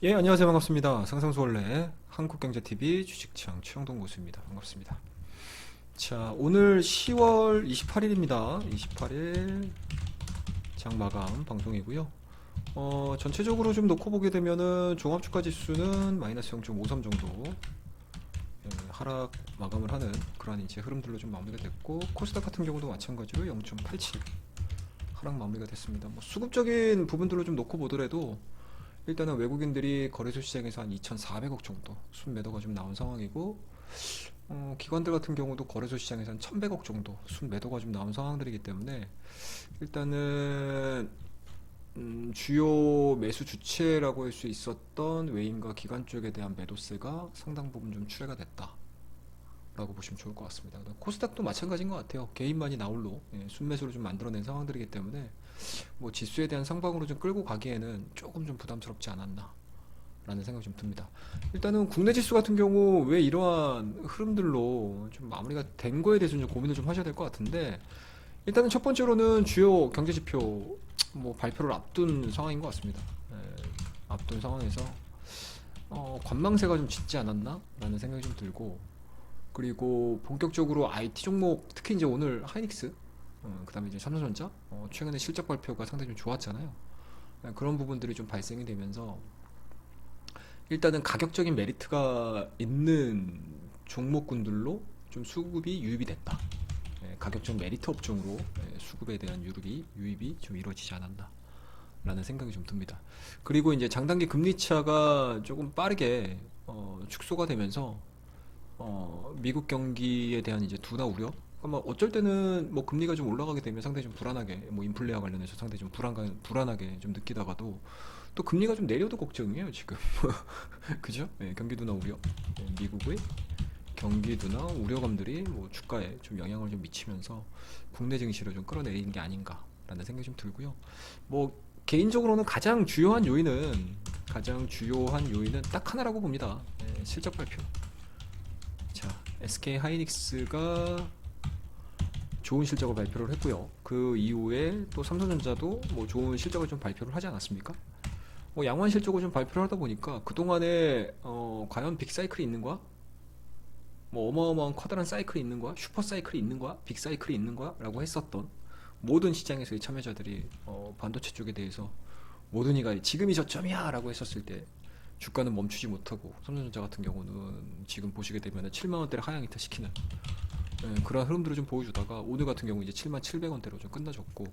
예, 안녕하세요. 반갑습니다. 상상수월래 한국경제TV 주식창 최영동 고수입니다. 반갑습니다. 자, 오늘 10월 28일입니다. 28일 장 마감 방송이고요. 전체적으로 좀 놓고 보게 되면은 종합주가 지수는 마이너스 0.53 정도 하락 마감을 하는 그러한 이제 흐름들로 좀 마무리가 됐고, 코스닥 같은 경우도 마찬가지로 0.87 하락 마무리가 됐습니다. 뭐 수급적인 부분들로 좀 놓고 보더라도 일단은 외국인들이 거래소 시장에서 한 2,400억 정도 순매도가 좀 나온 상황이고, 기관들 같은 경우도 거래소 시장에서 한 1,100억 정도 순매도가 좀 나온 상황들이기 때문에 일단은 주요 매수 주체라고 할 수 있었던 외인과 기관 쪽에 대한 매도세가 상당 부분 좀 출회가 됐다 라고 보시면 좋을 것 같습니다. 코스닥도 마찬가지인 것 같아요. 개인만이 나홀로 순매수를 좀 만들어낸 상황들이기 때문에 뭐 지수에 대한 상방으로 좀 끌고 가기에는 조금 좀 부담스럽지 않았나 라는 생각이 좀 듭니다. 일단은 국내 지수 같은 경우 왜 이러한 흐름들로 좀 마무리가 된 거에 대해서 좀 고민을 좀 하셔야 될 것 같은데, 일단은 첫 번째로는 주요 경제 지표 뭐 발표를 앞둔 상황인 것 같습니다. 앞둔 상황에서 관망세가 좀 짙지 않았나 라는 생각이 좀 들고, 그리고 본격적으로 IT 종목, 특히 이제 오늘 하이닉스, 그다음에 이제 삼성전자, 최근에 실적 발표가 상당히 좀 좋았잖아요. 그런 부분들이 좀 발생이 되면서 일단은 가격적인 메리트가 있는 종목군들로 좀 수급이 유입이 됐다. 가격적 메리트 업종으로 수급에 대한 유입이 좀 이루어지지 않았나 라는 생각이 좀 듭니다. 그리고 이제 장단기 금리 차가 조금 빠르게 축소가 되면서 미국 경기에 대한 이제 둔화 우려. 그러니까 뭐 어쩔 때는 뭐 금리가 좀 올라가게 되면 상당히 좀 불안하게, 뭐 인플레와 관련해서 상당히 좀 불안하게 좀 느끼다가도 또 금리가 좀 내려도 걱정이에요 지금. 그죠? 경기 둔화 우려. 미국의 경기 둔화 우려감들이 뭐 주가에 좀 영향을 좀 미치면서 국내 증시를 좀 끌어내리는 게 아닌가라는 생각이 좀 들고요. 뭐 개인적으로는 가장 주요한 요인은 딱 하나라고 봅니다. 실적 발표. 자, SK 하이닉스가 좋은 실적을 발표를 했고요. 그 이후에 또 삼성전자도 뭐 좋은 실적을 좀 발표를 하지 않았습니까? 뭐 양호한 실적을 좀 발표를 하다 보니까 그동안에 과연 빅 사이클이 있는 거야? 뭐 어마어마한 커다란 사이클이 있는 거야? 슈퍼 사이클이 있는 거야? 빅 사이클이 있는 거야? 라고 했었던 모든 시장에서의 참여자들이 반도체 쪽에 대해서 모든 이가 지금이 저점이야 라고 했었을 때 주가는 멈추지 못하고, 삼성전자 같은 경우는 지금 보시게 되면 7만 원대를 하향 이탈시키는 그런 흐름들을 좀 보여주다가 오늘 같은 경우 이제 7만 700원대로 좀 끝나졌고,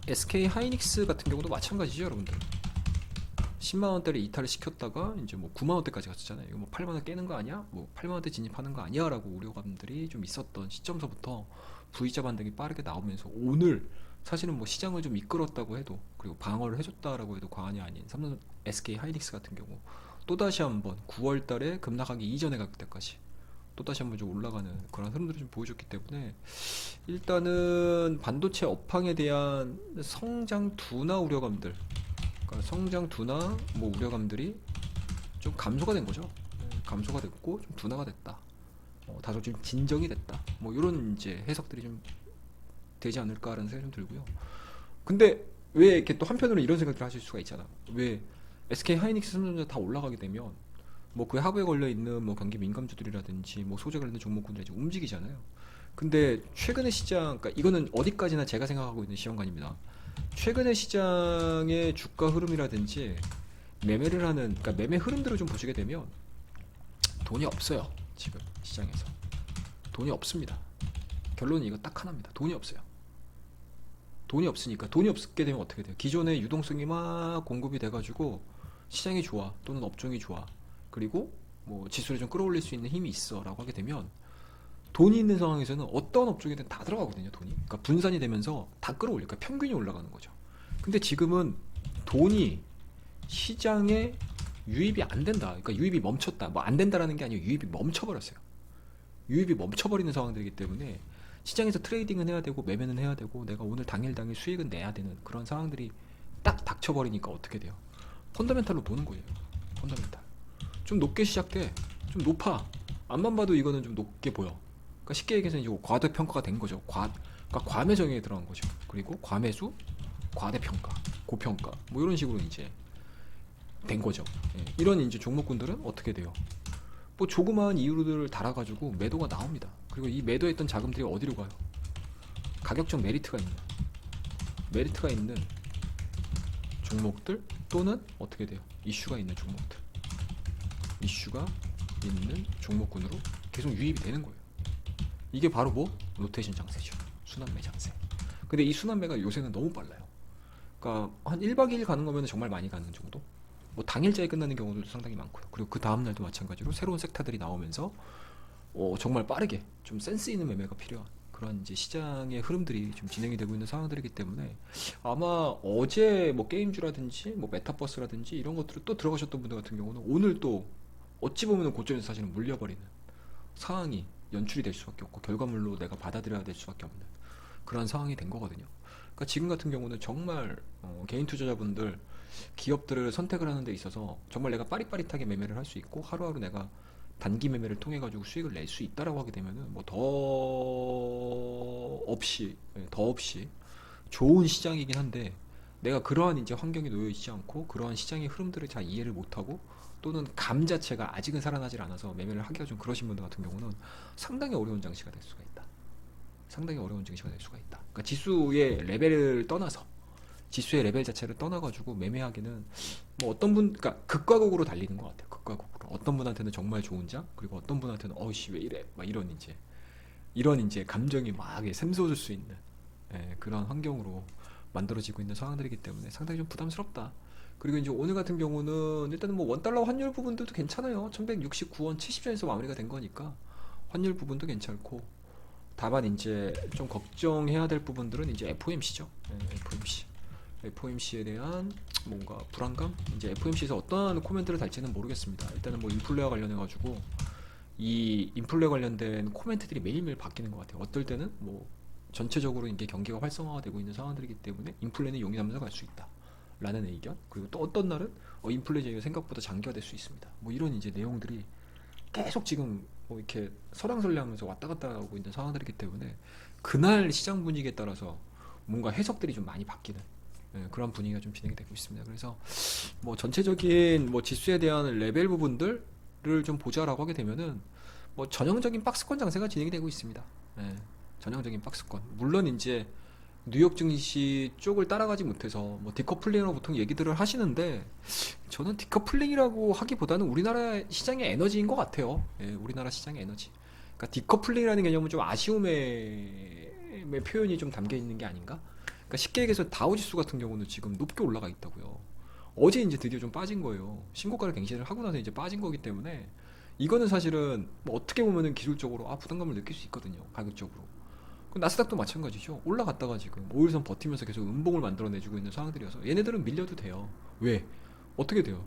SK 하이닉스 같은 경우도 마찬가지죠, 여러분들. 10만 원대를 이탈을 시켰다가 이제 뭐 9만 원대까지 갔었잖아요. 이거 뭐 8만 원 깨는 거 아니야? 뭐 8만 원대 진입하는 거 아니야라고 우려감들이 좀 있었던 시점서부터 V자 반등이 빠르게 나오면서 오늘 사실은 뭐 시장을 좀 이끌었다고 해도, 그리고 방어를 해줬다라고 해도 과언이 아닌 삼성 SK 하이닉스 같은 경우 또다시 한번 9월 달에 급락하기 이전의 가격대까지 또다시 한번 좀 올라가는 그런 흐름들을 좀 보여줬기 때문에 일단은 반도체 업황에 대한 성장 둔화 우려감들, 그러니까 성장 둔화 뭐 우려감들이 좀 감소가 된 거죠. 감소가 됐고 좀 둔화가 됐다. 다소 좀 진정이 됐다. 뭐 이런 이제 해석들이 좀 되지 않을까라는 생각이 좀 들고요. 근데 왜 이렇게 또 한편으로 이런 생각들을 하실 수가 있잖아. 왜 SK 하이닉스, 삼성전자 다 올라가게 되면 뭐 그 하부에 걸려 있는 뭐 경기 민감주들이라든지 뭐 소재 관련된 종목군들이 이제 움직이잖아요. 근데 최근의 시장, 그러니까 이거는 어디까지나 제가 생각하고 있는 시험관입니다. 최근의 시장의 주가 흐름이라든지 매매를 하는, 그러니까 매매 흐름들을 좀 보시게 되면 돈이 없어요. 지금 시장에서 돈이 없습니다. 결론은 이거 딱 하나입니다. 돈이 없어요. 돈이 없으니까, 돈이 없게 되면 어떻게 돼요? 기존의 유동성이 막 공급이 돼가지고 시장이 좋아, 또는 업종이 좋아, 그리고 뭐 지수를 좀 끌어올릴 수 있는 힘이 있어 라고 하게 되면 돈이 있는 상황에서는 어떤 업종이든 다 들어가거든요. 돈이, 그러니까 분산이 되면서 다 끌어올려, 그러니까 평균이 올라가는 거죠. 근데 지금은 돈이 시장에 유입이 안 된다, 그러니까 유입이 멈췄다, 뭐 안 된다라는 게 아니고 유입이 멈춰버렸어요. 유입이 멈춰버리는 상황들이기 때문에 시장에서 트레이딩은 해야 되고 매매는 해야 되고 내가 오늘 당일 수익은 내야 되는 그런 상황들이 딱 닥쳐버리니까 어떻게 돼요? 펀더멘탈로 보는 거예요. 펀더멘탈 좀 높게 시작돼, 좀 높아, 앞만 봐도 이거는 좀 높게 보여. 그러니까 쉽게 얘기해서 이거 과대평가가 된 거죠. 그러니까 과매정에 들어간 거죠. 그리고 과매수, 과대평가, 고평가, 뭐 이런 식으로 이제 된 거죠. 예, 이런 이제 종목군들은 어떻게 돼요? 뭐 조그마한 이유를 달아가지고 매도가 나옵니다. 그리고 이 매도했던 자금들이 어디로 가요? 가격적 메리트가 있는 종목들 또는 어떻게 돼요? 이슈가 있는 종목들, 이슈가 있는 종목군으로 계속 유입이 되는 거예요. 이게 바로 뭐? 로테이션 장세죠. 순환매 장세. 근데 이 순환매가 요새는 너무 빨라요. 그러니까 한 1박 2일 가는 거면 정말 많이 가는 정도? 뭐 당일자에 끝나는 경우도 상당히 많고요. 그리고 그 다음날도 마찬가지로 새로운 섹터들이 나오면서 정말 빠르게 좀 센스 있는 매매가 필요한 그런 이제 시장의 흐름들이 좀 진행이 되고 있는 상황들이기 때문에 아마 어제 뭐 게임주라든지 뭐 메타버스라든지 이런 것들을 또 들어가셨던 분들 같은 경우는 오늘 또 어찌 보면 고점에서 사실은 물려버리는 상황이 연출이 될 수밖에 없고 결과물로 내가 받아들여야 될 수밖에 없는 그런 상황이 된 거거든요. 그러니까 지금 같은 경우는 정말 개인 투자자분들 기업들을 선택을 하는 데 있어서 정말 내가 빠릿빠릿하게 매매를 할 수 있고 하루하루 내가 단기 매매를 통해 가지고 수익을 낼 수 있다라고 하게 되면은 뭐 더 없이 좋은 시장이긴 한데 내가 그러한 이제 환경에 놓여 있지 않고 그러한 시장의 흐름들을 잘 이해를 못하고 또는 감 자체가 아직은 살아나질 않아서 매매를 하기가 좀 그러신 분들 같은 경우는 상당히 어려운 장치가 될 수가 있다. 상당히 어려운 증시가 될 수가 있다. 그러니까 지수의 레벨을 떠나서 지수의 레벨 자체를 떠나가지고 매매하기는 뭐 어떤 분, 그러니까 극과 극으로 달리는 것 같아요. 극과 극으로. 어떤 분한테는 정말 좋은 장, 그리고 어떤 분한테는 어이씨 왜 이래, 막 이런 이제 감정이 막 샘솟을 수 있는 그런 환경으로 만들어지고 있는 상황들이기 때문에 상당히 좀 부담스럽다. 그리고 이제 오늘 같은 경우는 일단은 뭐 원달러 환율 부분들도 괜찮아요. 1169원 70전에서 마무리가 된 거니까 환율 부분도 괜찮고 다만 이제 좀 걱정해야 될 부분들은 이제 FOMC죠. FOMC에 대한 뭔가 불안감? 이제 FOMC에서 어떠한 코멘트를 달지는 모르겠습니다. 일단은 뭐 인플레와 관련해 가지고 이 인플레 관련된 코멘트들이 매일매일 바뀌는 것 같아요. 어떨 때는 뭐 전체적으로 이게 경기가 활성화가 되고 있는 상황들이기 때문에 인플레는 용인하면서 갈 수 있다. 라는 의견. 그리고 또 어떤 날은 인플레 제의가 생각보다 장기화될 수 있습니다. 뭐 이런 이제 내용들이 계속 지금 뭐 이렇게 설왕설래하면서 왔다 갔다 하고 있는 상황들이기 때문에 그날 시장 분위기에 따라서 뭔가 해석들이 좀 많이 바뀌는 그런 분위기가 좀 진행이 되고 있습니다. 그래서 뭐 전체적인 뭐 지수에 대한 레벨 부분들을 좀 보자라고 하게 되면은 뭐 전형적인 박스권 장세가 진행이 되고 있습니다. 전형적인 박스권. 물론 이제 뉴욕 증시 쪽을 따라가지 못해서 뭐 디커플링으로 보통 얘기들을 하시는데 저는 디커플링이라고 하기보다는 우리나라 시장의 에너지인 것 같아요. 우리나라 시장의 에너지. 그러니까 디커플링이라는 개념은 좀 아쉬움의 표현이 좀 담겨 있는 게 아닌가? 그러니까 쉽게 얘기해서 다우지수 같은 경우는 지금 높게 올라가 있다고요. 어제 이제 드디어 좀 빠진 거예요. 신고가를 갱신을 하고 나서 이제 빠진 거기 때문에 이거는 사실은 뭐 어떻게 보면은 기술적으로 부담감을 느낄 수 있거든요. 가격적으로. 나스닥도 마찬가지죠. 올라갔다가 지금 5일선 버티면서 계속 음봉을 만들어내주고 있는 상황들이어서 얘네들은 밀려도 돼요. 왜? 어떻게 돼요?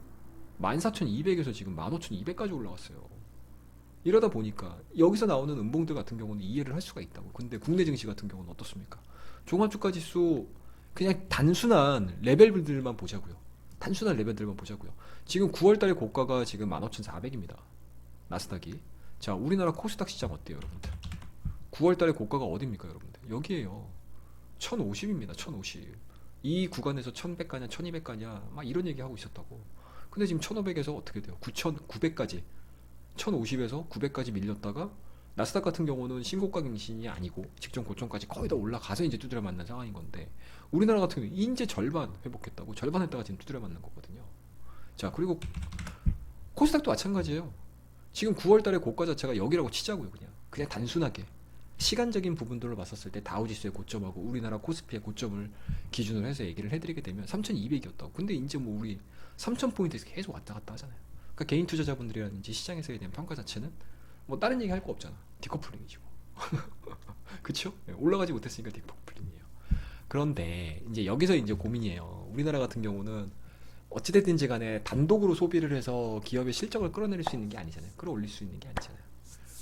14,200에서 지금 15,200까지 올라왔어요. 이러다 보니까 여기서 나오는 음봉들 같은 경우는 이해를 할 수가 있다고. 근데 국내 증시 같은 경우는 어떻습니까? 종합주가지수 그냥 단순한 레벨들만 보자고요. 단순한 레벨들만 보자고요. 지금 9월달에 고가가 지금 15,400입니다. 나스닥이. 자, 우리나라 코스닥 시장 어때요, 여러분들? 9월달에 고가가 어딥니까, 여러분들? 여기에요. 1050입니다. 1050. 이 구간에서 1100 가냐, 1200 가냐, 막 이런 얘기 하고 있었다고. 근데 지금 1500에서 어떻게 돼요? 9900까지. 1050에서 900까지 밀렸다가 나스닥 같은 경우는 신고가 갱신이 아니고 직전 고점까지 거의 다 올라가서 이제 두드려 맞는 상황인 건데 우리나라 같은 경우는 이제 절반 회복했다고 절반 했다가 지금 두드려 맞는 거거든요. 자, 그리고 코스닥도 마찬가지예요. 지금 9월달에 고가 자체가 여기라고 치자고요. 그냥 단순하게 시간적인 부분들로 봤었을 때 다우지수의 고점하고 우리나라 코스피의 고점을 기준으로 해서 얘기를 해드리게 되면 3,200이었다고. 근데 이제 뭐 우리 3,000포인트에서 계속 왔다 갔다 하잖아요. 그러니까 개인 투자자분들이라든지 시장에서에 대한 평가 자체는 뭐 다른 얘기 할 거 없잖아. 디커플링이지 뭐. 그쵸? 올라가지 못했으니까 디커플링이에요. 그런데 이제 여기서 이제 고민이에요. 우리나라 같은 경우는 어찌됐든지 간에 단독으로 소비를 해서 기업의 실적을 끌어내릴 수 있는 게 아니잖아요. 끌어올릴 수 있는 게 아니잖아요.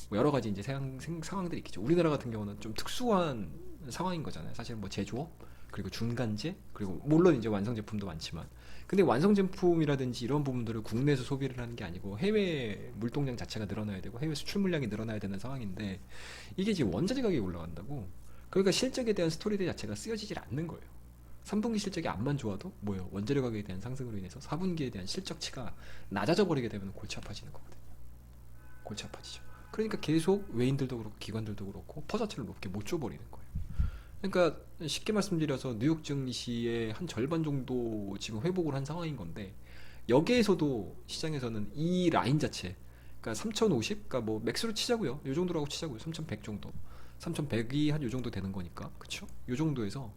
뭐 여러 가지 이제 상황들이 있겠죠. 우리나라 같은 경우는 좀 특수한 상황인 거잖아요. 사실 뭐 제조업, 그리고 중간재, 그리고 물론 이제 완성 제품도 많지만, 근데 완성 제품이라든지 이런 부분들을 국내에서 소비를 하는 게 아니고 해외 물동량 자체가 늘어나야 되고 해외 수출 물량이 늘어나야 되는 상황인데 이게 지금 원자재 가격이 올라간다고. 그러니까 실적에 대한 스토리들 자체가 쓰여지질 않는 거예요. 3분기 실적이 암만 좋아도 뭐예요? 원재료 가격에 대한 상승으로 인해서 4분기에 대한 실적치가 낮아져 버리게 되면 골치 아파지는 거거든요. 골치 아파지죠. 그러니까 계속 외인들도 그렇고 기관들도 그렇고 퍼자체를 높게 못 줘버리는 거예요. 그러니까 쉽게 말씀드려서 뉴욕 증시의 한 절반 정도 지금 회복을 한 상황인 건데, 여기에서도 시장에서는 이 라인 자체, 그러니까 3050, 그러니까 뭐 맥스로 치자고요. 요 정도라고 치자고요. 3100 정도. 3100이 한 요 정도 되는 거니까. 그쵸? 요 정도에서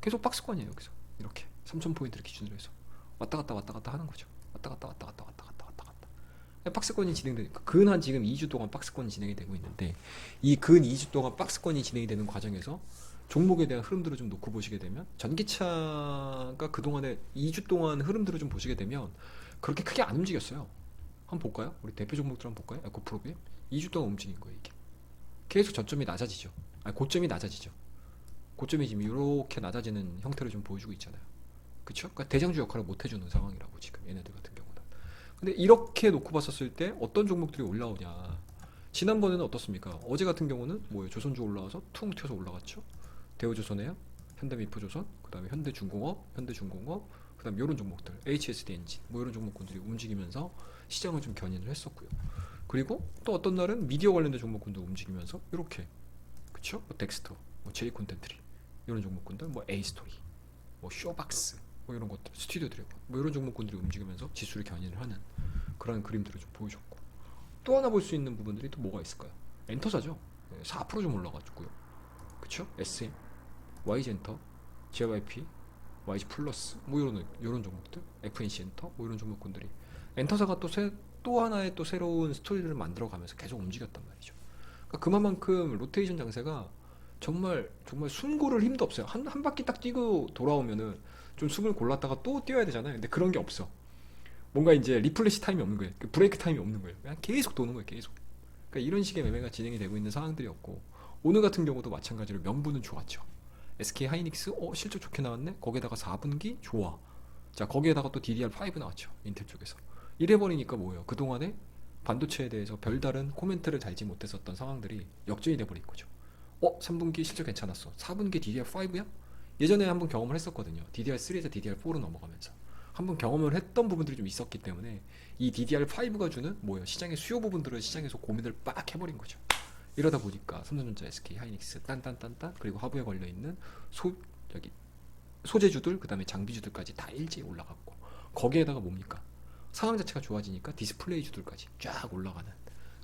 계속 박스권이에요. 여기서. 이렇게 3000포인트를 기준으로 해서 왔다 갔다 왔다 갔다 하는 거죠. 왔다 갔다 왔다 갔다 왔다 갔다 왔다 갔다. 박스권이 진행되니까 근 한 지금 2주 동안 박스권이 진행이 되고 있는데, 이 근 2주 동안 박스권이 진행이 되는 과정에서 종목에 대한 흐름들을 좀 놓고 보시게 되면, 전기차가 그동안에 2주 동안 흐름들을 좀 보시게 되면 그렇게 크게 안 움직였어요. 한번 볼까요? 우리 대표 종목들 한번 볼까요? 에코프로비엠 2주 동안 움직인 거예요. 이게 계속 저점이 낮아지죠. 아니, 고점이 낮아지죠. 고점이 지금 이렇게 낮아지는 형태를 좀 보여주고 있잖아요. 그쵸? 그러니까 대장주 역할을 못 해주는 상황이라고, 지금 얘네들 같은 경우는. 근데 이렇게 놓고 봤었을 때 어떤 종목들이 올라오냐, 지난번에는 어떻습니까? 어제 같은 경우는 뭐예요? 조선주 올라와서 퉁 튀어서 올라갔죠. 대우조선해요, 현대미포조선, 그 다음에 현대중공업, 그 다음에 이런 종목들, HSD 엔진, 뭐 이런 종목군들이 움직이면서 시장을 좀 견인을 했었고요. 그리고 또 어떤 날은 미디어 관련된 종목군도 움직이면서 이렇게, 그쵸? 뭐 덱스터, 뭐 제이콘텐트리, 이런 종목군들, 뭐 A스토리, 뭐 쇼박스, 뭐 이런 것들, 스튜디오 드래곤, 뭐 이런 종목군들이 움직이면서 지수를 견인을 하는 그런 그림들을 좀 보여줬고, 또 하나 볼 수 있는 부분들이 또 뭐가 있을까요? 엔터사죠. 4%좀 올라가지고요. 그쵸? SM, YG엔터, JYP, YG 플러스, 뭐 이런 종목들, FNC 엔터, 뭐 이런 종목군들이 엔터사가 또 하나의 또 새로운 스토리를 만들어가면서 계속 움직였단 말이죠. 그러니까 그만큼 로테이션 장세가 정말 정말 숨 고를 힘도 없어요. 한 바퀴 딱 뛰고 돌아오면은 좀 숨을 골랐다가 또 뛰어야 되잖아요. 근데 그런 게 없어. 뭔가 이제 리플레시 타임이 없는 거예요. 브레이크 타임이 없는 거예요. 그냥 계속 도는 거예요. 계속. 그러니까 이런 식의 매매가 진행이 되고 있는 상황들이었고, 오늘 같은 경우도 마찬가지로 명분은 좋았죠. SK 하이닉스 실적 좋게 나왔네. 거기에다가 4분기 좋아. 자, 거기에다가 또 DDR5 나왔죠. 인텔 쪽에서. 이래 버리니까 뭐예요? 그동안에 반도체에 대해서 별다른 코멘트를 달지 못했었던 상황들이 역전이 돼 버린 거죠. 3분기 실적 괜찮았어. 4분기 DDR5야? 예전에 한번 경험을 했었거든요. DDR3에서 DDR4로 넘어가면서 한번 경험을 했던 부분들이 좀 있었기 때문에, 이 DDR5가 주는 뭐예요? 시장의 수요 부분들을 시장에서 고민을 빡 해버린 거죠. 이러다 보니까 삼성전자, SK 하이닉스 딴딴딴딴, 그리고 하부에 걸려 있는 여기 소재주들, 그 다음에 장비주들까지 다 일제히 올라갔고, 거기에다가 뭡니까? 상황 자체가 좋아지니까 디스플레이주들까지 쫙 올라가는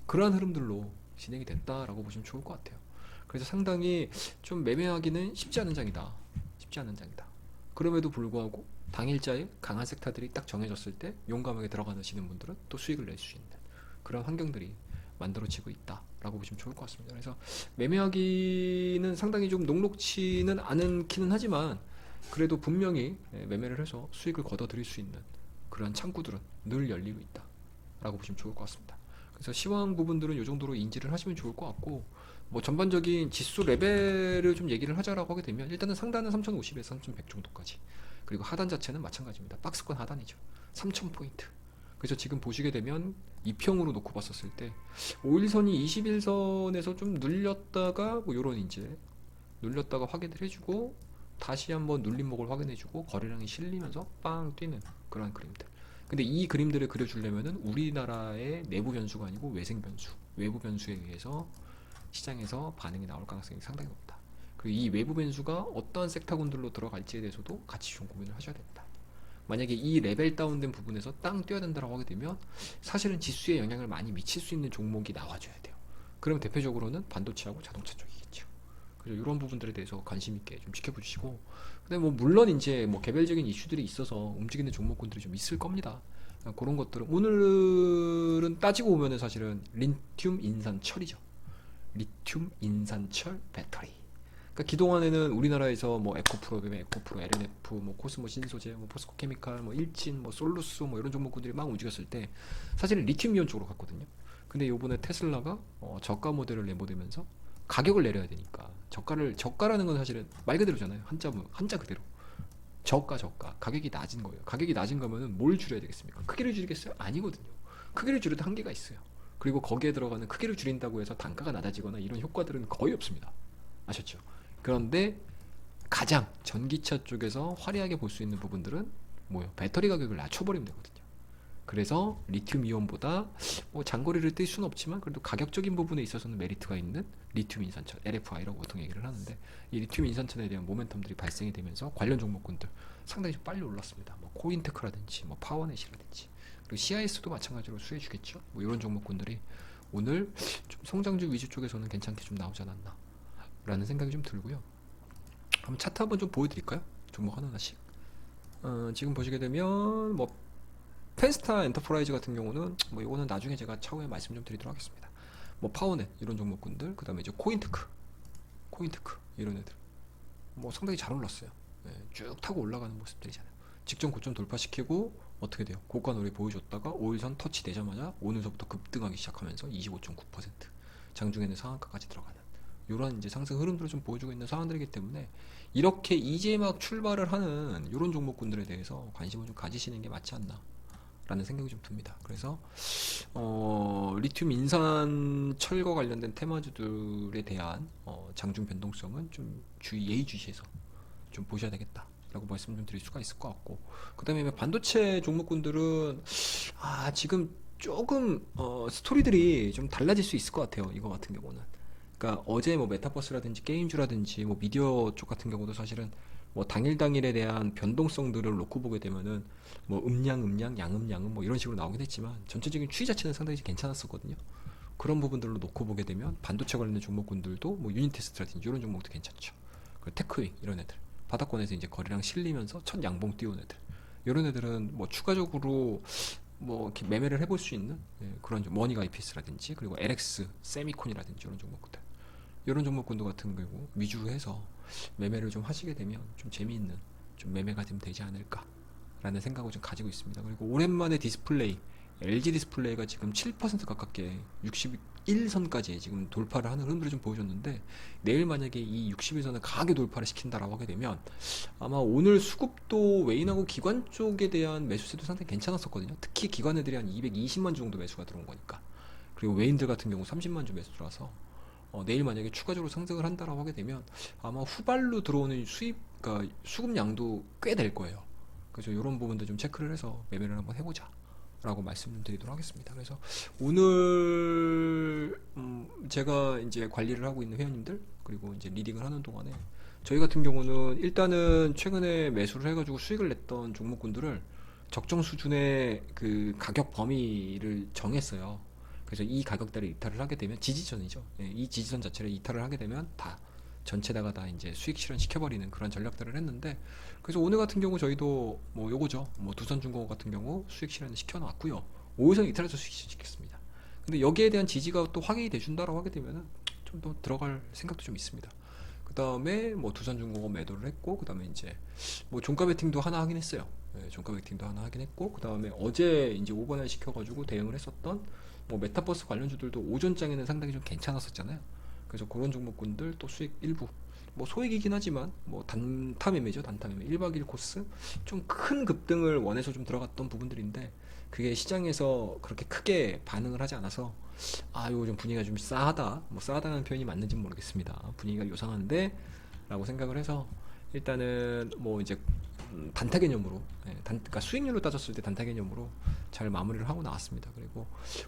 그러한 흐름들로 진행이 됐다라고 보시면 좋을 것 같아요. 그래서 상당히 좀 매매하기는 쉽지 않은 장이다. 쉽지 않은 장이다. 그럼에도 불구하고 당일자에 강한 섹터들이 딱 정해졌을 때 용감하게 들어가시는 분들은 또 수익을 낼 수 있는 그런 환경들이 만들어지고 있다라고 보시면 좋을 것 같습니다. 그래서 매매하기는 상당히 좀 녹록치는 않기는 하지만, 그래도 분명히 매매를 해서 수익을 거둬들일 수 있는 그러한 창구들은 늘 열리고 있다라고 보시면 좋을 것 같습니다. 그래서 시황 부분들은 이 정도로 인지를 하시면 좋을 것 같고, 뭐 전반적인 지수 레벨을 좀 얘기를 하자라고 하게 되면, 일단은 상단은 3050에서 3100 정도까지, 그리고 하단 자체는 마찬가지입니다. 박스권 하단이죠. 3000포인트. 그래서 지금 보시게 되면 2평으로 놓고 봤었을 때 5일선이 21선에서 좀 눌렸다가 뭐 요런 이제 눌렸다가 확인을 해주고, 다시 한번 눌림목을 확인해주고 거래량이 실리면서 빵 뛰는 그런 그림들. 근데 이 그림들을 그려주려면은 우리나라의 내부 변수가 아니고 외생 변수, 외부 변수에 의해서 시장에서 반응이 나올 가능성이 상당히 높다. 그리고 이 외부 변수가 어떠한 섹터군들로 들어갈지에 대해서도 같이 좀 고민을 하셔야 됩니다. 만약에 이 레벨 다운된 부분에서 땅 뛰어야 된다고 하게 되면 사실은 지수에 영향을 많이 미칠 수 있는 종목이 나와줘야 돼요. 그럼 대표적으로는 반도체하고 자동차 쪽이겠죠. 그래서 이런 부분들에 대해서 관심 있게 좀 지켜보시고, 근데 뭐 물론 이제 뭐 개별적인 이슈들이 있어서 움직이는 종목군들이 좀 있을 겁니다. 그런 것들은 오늘은 따지고 보면은 사실은 리튬 인산철이죠. 리튬 인산철 배터리. 그러니까 그동안에는 우리나라에서 뭐 에코프로, LNF, 뭐 코스모 신소재, 뭐 포스코 케미칼, 뭐 일진, 뭐 솔루스, 뭐 이런 종목군들이 막 움직였을 때 사실은 리튬 이온 쪽으로 갔거든요. 근데 요번에 테슬라가 저가 모델을 내보내면서 가격을 내려야 되니까, 저가라는 건 사실은 말 그대로잖아요. 한자 그대로. 저가 가격이 낮은 거예요. 가격이 낮은 거면은 뭘 줄여야 되겠습니까? 크기를 줄이겠어요? 아니거든요. 크기를 줄여도 한계가 있어요. 그리고 거기에 들어가는 크기를 줄인다고 해서 단가가 낮아지거나 이런 효과들은 거의 없습니다. 아셨죠? 그런데 가장 전기차 쪽에서 화려하게 볼 수 있는 부분들은 뭐예요? 배터리 가격을 낮춰버리면 되거든요. 그래서 리튬 이온보다 뭐 장거리를 뛸 수는 없지만 그래도 가격적인 부분에 있어서는 메리트가 있는 리튬 인산철 LFI라고 보통 얘기를 하는데, 이 리튬 인산철에 대한 모멘텀들이 발생이 되면서 관련 종목군들 상당히 좀 빨리 올랐습니다. 뭐 코인테크라든지 뭐 파워넷이라든지, 그리고 CIS도 마찬가지로 수혜주겠죠. 뭐 이런 종목군들이 오늘 좀 성장주 위주 쪽에서는 괜찮게 좀 나오지 않았나 라는 생각이 좀 들고요. 한번 차트 한번 좀 보여드릴까요? 종목 하나하나씩. 지금 보시게 되면 뭐 펜스타 엔터프라이즈 같은 경우는 뭐 이거는 나중에 제가 차후에 말씀 좀 드리도록 하겠습니다. 뭐 파워넷 이런 종목군들, 그 다음에 이제 코인테크 이런 애들 뭐 상당히 잘 올랐어요. 네, 쭉 타고 올라가는 모습들이잖아요. 직전 고점 돌파시키고 어떻게 돼요? 고가 놀이 보여줬다가 5일선 터치 되자마자 오늘서부터 급등하기 시작하면서 25.9% 장중에는 상한가까지 들어가는 이런 이제 상승 흐름들을 좀 보여주고 있는 상황들이기 때문에, 이렇게 이제 막 출발을 하는 이런 종목군들에 대해서 관심을 좀 가지시는 게 맞지 않나 라는 생각이 좀 듭니다. 그래서 리튬 인산 철거 관련된 테마주들에 대한 장중 변동성은 좀 예의주시해서 좀 보셔야 되겠다 라고 말씀 좀 드릴 수가 있을 것 같고, 그 다음에 반도체 종목군들은 지금 조금 스토리들이 좀 달라질 수 있을 것 같아요. 이거 같은 경우는, 그러니까 어제 뭐 메타버스라든지 게임주라든지 뭐 미디어 쪽 같은 경우도 사실은 뭐 당일에 대한 변동성들을 놓고 보게 되면은 뭐 양음 뭐 이런 식으로 나오긴 했지만 전체적인 추이 자체는 상당히 괜찮았었거든요. 그런 부분들로 놓고 보게 되면 반도체 관련된 종목군들도 뭐 유니테스트라든지 이런 종목도 괜찮죠. 그리고 테크윙 이런 애들 바닥권에서 이제 거래량 실리면서 첫 양봉 띄운 애들, 이런 애들은 뭐 추가적으로 뭐 이렇게 매매를 해볼 수 있는 그런 머니가 IPS라든지 그리고 LX 세미콘이라든지 이런 종목들, 이런 종목군도 같은 경우 위주로 해서 매매를 좀 하시게 되면 좀 재미있는 좀 매매가 좀 되지 않을까라는 생각을 좀 가지고 있습니다. 그리고 오랜만에 디스플레이, LG 디스플레이가 지금 7% 가깝게 61선까지 지금 돌파를 하는 흐름들을 좀 보여줬는데, 내일 만약에 이 61선을 강하게 돌파를 시킨다라고 하게 되면 아마 오늘 수급도 외인하고 기관 쪽에 대한 매수세도 상당히 괜찮았었거든요. 특히 기관 애들이 한 220만 주 정도 매수가 들어온 거니까. 그리고 외인들 같은 경우 30만 주 매수 들어와서 내일 만약에 추가적으로 상승을 한다라고 하게 되면 아마 후발로 들어오는 그러니까 수급량도 꽤 될 거예요. 그래서 이런 부분도 좀 체크를 해서 매매를 한번 해보자 라고 말씀드리도록 하겠습니다. 그래서 오늘 제가 이제 관리를 하고 있는 회원님들 그리고 이제 리딩을 하는 동안에 저희 같은 경우는 일단은 최근에 매수를 해가지고 수익을 냈던 종목군들을 적정 수준의 그 가격 범위를 정했어요. 그래서 이 가격대를 이탈을 하게 되면 지지선이죠. 이 지지선 자체를 이탈을 하게 되면 다 전체다가 다 이제 수익 실현 시켜버리는 그런 전략들을 했는데, 그래서 오늘 같은 경우 저희도 뭐 요거죠. 뭐 두산중공업 같은 경우 수익 실현 시켜놨고요. 5일선 이탈해서 수익 실현 시켰습니다. 근데 여기에 대한 지지가 또 확인이 돼준다라고 하게 되면은 좀 더 들어갈 생각도 좀 있습니다. 그 다음에 뭐 두산중공업 매도를 했고, 그 다음에 이제 뭐 종가 베팅도 하나 하긴 했어요. 종가 베팅도 하나 하긴 했고, 그 다음에 어제 이제 오버날 시켜가지고 대응을 했었던 뭐 메타버스 관련주들도 오전장에는 상당히 좀 괜찮았었잖아요. 그래서 그런 종목군들 또 수익 일부 뭐 소액이긴 하지만 뭐 단타 매매죠. 단타 매매 1박 2일 코스 좀 큰 급등을 원해서 좀 들어갔던 부분들인데, 그게 시장에서 그렇게 크게 반응을 하지 않아서 이거 좀 분위기가 좀 싸하다, 뭐 싸하다는 표현이 맞는지는 모르겠습니다. 분위기가 요상한데 라고 생각을 해서 일단은 뭐 이제 단타 개념으로, 그러니까 수익률로 따졌을 때 단타 개념으로 잘 마무리를 하고 나왔습니다. 그리고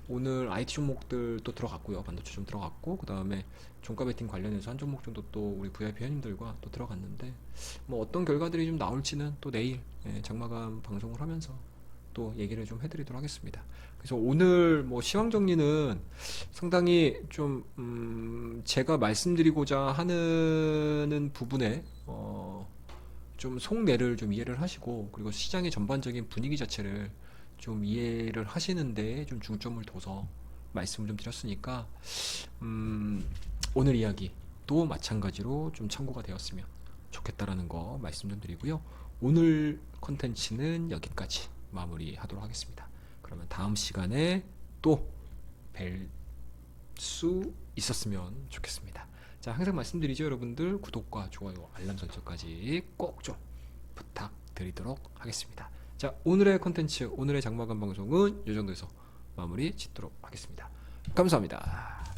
오늘 IT 종목들도 들어갔고요. 반도체 좀 들어갔고, 그 다음에 종가 베팅 관련해서 한 종목 정도 또 우리 VIP 회원님들과 또 들어갔는데, 뭐 어떤 결과들이 좀 나올지는 또 내일 장마감 방송을 하면서 또 얘기를 좀 해드리도록 하겠습니다. 그래서 오늘 뭐 시황 정리는 상당히 좀 제가 말씀드리고자 하는 부분에 좀 속내를 좀 이해를 하시고, 그리고 시장의 전반적인 분위기 자체를 좀 이해를 하시는데 좀 중점을 둬서 말씀을 좀 드렸으니까 오늘 이야기도 마찬가지로 좀 참고가 되었으면 좋겠다라는 거 말씀 좀 드리고요. 오늘 컨텐츠는 여기까지 마무리하도록 하겠습니다. 그러면 다음 시간에 또 뵐 수 있었으면 좋겠습니다. 자, 항상 말씀드리죠, 여러분들 구독과 좋아요, 알람 설정까지 꼭 좀 부탁드리도록 하겠습니다. 자, 오늘의 컨텐츠, 오늘의 장마감 방송은 이 정도에서 마무리 짓도록 하겠습니다. 감사합니다.